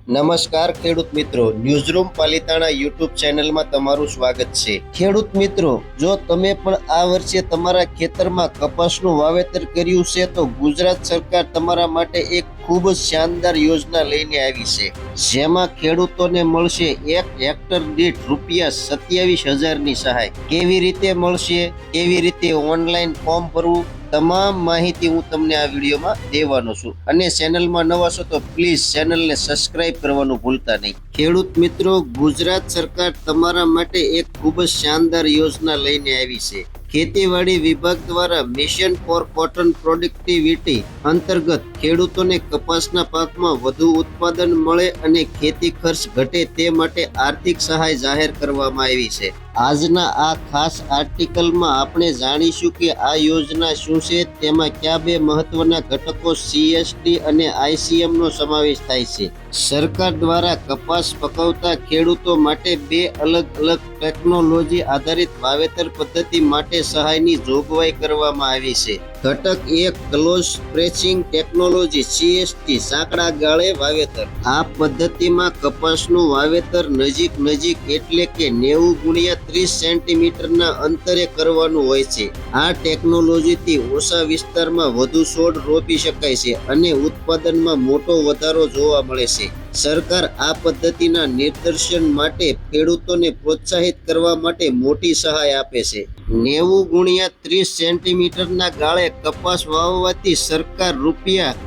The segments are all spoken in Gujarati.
નમસ્કાર ખેડૂત મિત્રો, ન્યૂઝરૂમ પાલિતાણા યુટ્યુબ ચેનલમાં તમારું સ્વાગત છે। ખેડૂત મિત્રો, જો તમે પણ આ વર્ષે તમારા ખેતરમાં કપાસનું વાવેતર કર્યું છે તો ગુજરાત સરકાર તમારા માટે એક ખૂબ જ શાનદાર યોજના લઈને આવી છે, જેમાં ખેડૂતોને મળશે 1 હેક્ટર દીઠ ₹27,000ની સહાય। કેવી રીતે મળશે, કેવી રીતે ઓનલાઈન ફોર્મ ભરવું, તમામ માહિતી હું તમને આ વિડીયોમાં દેવાનો છું। અને ચેનલમાં નવા છો તો પ્લીઝ ચેનલને સબસ્ક્રાઇબ કરવાનું ભૂલતા નહીં। ખેડૂત મિત્રો, ગુજરાત સરકાર તમારા માટે એક ખૂબ જ શાનદાર યોજના લઈને આવી છે। ખેતીવાડી વિભાગ દ્વારા મિશન ફોર કોટન પ્રોડક્ટિવિટી અંતર્ગત ખેડૂતોને કપાસના પાકમાં વધુ ઉત્પાદન મળે અને ખેતી ખર્ચ ઘટે તે માટે આર્થિક સહાય જાહેર કરવામાં આવી છે। આજના આ ખાસ આર્ટિકલમાં આપણે જાણીશું કે આ યોજના શું છે, તેમાં કયા બે મહત્વના ઘટકો CST અને ICM નો સમાવેશ થાય છે। સરકાર દ્વારા કપાસ પકવતા ખેડૂતો માટે 2 અલગ અલગ ટેકનોલોજી આધારિત વાવેતર પદ્ધતિ માટે સહાયની જોગવાઈ કરવામાં આવી છે। ઘટક 1 ક્લોઝ સ્પ્રેસિંગ ટેકનોલોજી CST સાંકડા ગાળે વાવેતર। આ પદ્ધતિમાં કપાસનું વાવેતર નજીક એટલે કે 90x30 સેન્ટીમીટરના અંતરે કરવાનું હોય છે। આ ટેકનોલોજીથી ઓછા વિસ્તારમાં વધુ છોડ રોપી શકાય છે અને ઉત્પાદનમાં મોટો વધારો જોવા મળે છે। સરકાર આ પદ્ધતિના નિદર્શન માટે ખેડૂતોને પ્રોત્સાહિત કરવા માટે મોટી સહાય આપે છે। 90x30 સેન્ટીમીટરના ગાળે કપાસ વાવવાથી સરકાર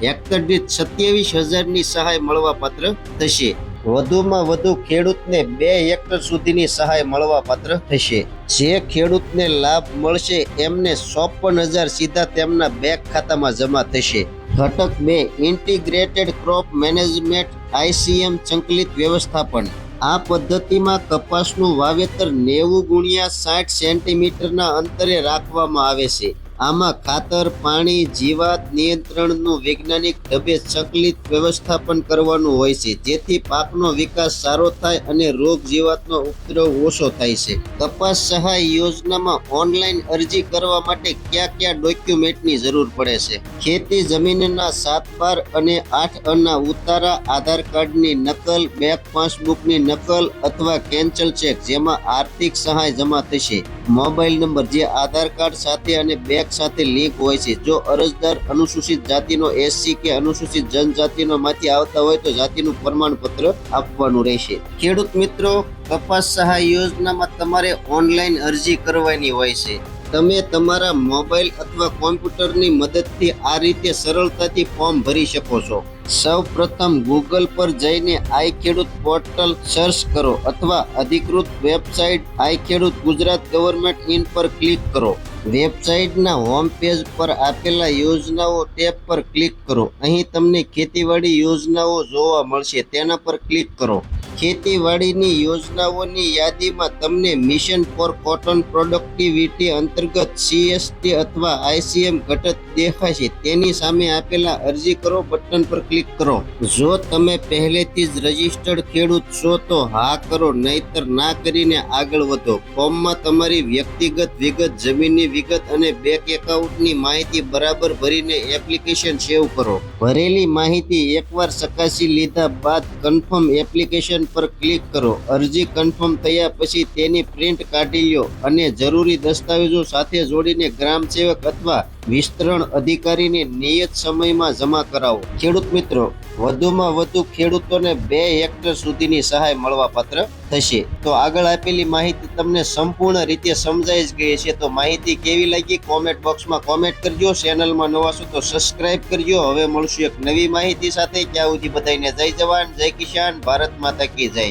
હેક્ટર દીઠ ₹27,000ની સહાય મળવાપાત્ર થશે। વધુમાં વધુ ખેડૂતને 2 હેક્ટર સુધીની સહાય મળવાપાત્ર થશે। જે ખેડૂતને લાભ મળશે એમને 54,000 સીધા તેમના બેંક ખાતામાં જમા થશે। ઘટક 2 ઇન્ટિગ્રેટેડ ક્રોપ મેનેજમેન્ટ ICM સંકલિત વ્યવસ્થાપન। આ પદ્ધતિમાં કપાસનું વાવેતર 90x60 સેન્ટીમીટરના અંતરે રાખવામાં આવે છે। આમાં ખાતર, પાણી, જીવાત નિયંત્રણનું વૈજ્ઞાનિક ઢબે સંકલિત વ્યવસ્થાપન કરવાનું હોય છે, જેથી પાકનો વિકાસ સારો થાય અને રોગ જીવાતનો ઉપદ્રવ ઓછો થાય છે। કપાસ સહાય યોજનામાં ઓનલાઈન અરજી કરવા માટે કયા ડોક્યુમેન્ટની જરૂર પડે છે? ખેતી જમીનના 7/12 અને 8 ઉતારા, આધાર કાર્ડની નકલ, બેંક પાસબુકની નકલ અથવા કેન્સલ ચેક જેમાં આર્થિક સહાય જમા થશે। મોબાઈલ નંબર જે આધાર કાર્ડ સાથે અને બેંક સાથે લિંક હોય છે। જો અરજદાર અનુસૂચિત જાતિનો SC કે અનુસૂચિત જનજાતિનો માંથી આવતા હોય તો જાતિનું પ્રમાણપત્ર આપવાનું રહેશે। ખેડૂત મિત્રો, કપાસ સહાય યોજનામાં તમારે ઓનલાઈન અરજી કરવાની હોય છે। તમે તમારા મોબાઈલ અથવા કોમ્પ્યુટરની મદદથી આ રીતે સરળતાથી ફોર્મ ભરી શકો છો। સૌ પ્રથમ ગૂગલ પર જઈને આઈ ખેડૂત પોર્ટલ સર્ચ કરો અથવા અધિકૃત વેબસાઇટ આઈ ખેડૂત ગુજરાત ગવર્મેન્ટ ઇન પર ક્લિક કરો। વેબસાઇટના હોમ પેજ પર આપેલા યોજનાઓ ટેબ પર ક્લિક કરો। અહીં તમને ખેતીવાડી યોજનાઓ જોવા મળશે, તેના પર ક્લિક કરો। ખેતીવાડીની યોજનાઓની યાદીમાં તમને મિશન ફોર કોટન પ્રોડક્ટિવિટી અંતર્ગત CST અથવા ICM ઘટક દેખાશે। તેની સામે આપેલા અરજી કરો બટન પર ક્લિક કરો। જો તમે પહેલેથી જ રજિસ્ટર્ડ ખેડૂત છો તો હા કરો, નહીતર ના કરીને આગળ વધો। ફોર્મમાં તમારી વ્યક્તિગત વિગત, જમીનની વિગત અને બેંક એકાઉન્ટની માહિતી બરાબર ભરીને એપ્લિકેશન સેવ કરો। ભરેલી માહિતી એકવાર ચકાસી લીધા બાદ કન્ફર્મ એપ્લિકેશન પર ક્લિક કરો। અરજી કન્ફર્મ થયા પછી તેની પ્રિન્ટ કાઢી લો અને જરૂરી દસ્તાવેજો સાથે જોડીને ગ્રામ સેવક અથવા વિસ્તરણ અધિકારીને નિયત સમયમાં જમા કરાવો। ખેડૂત મિત્રો, વધુમાં વધુ ખેડૂતોને 2 હેક્ટર સુધીની સહાય મળવાપાત્ર થશે। તો આગળ આપેલી માહિતી તમને સંપૂર્ણ રીતે સમજાઈ જ ગઈ છે। તો માહિતી કેવી લાગી કોમેન્ટ બોક્સમાં કોમેન્ટ કરજો। ચેનલમાં નવા છો તો સબસ્ક્રાઇબ કરજો। હવે મળશું એક નવી માહિતી સાથે। ત્યાં સુધી બધાને જય જવાન, જય કિસાન, ભારત માતા કી જય।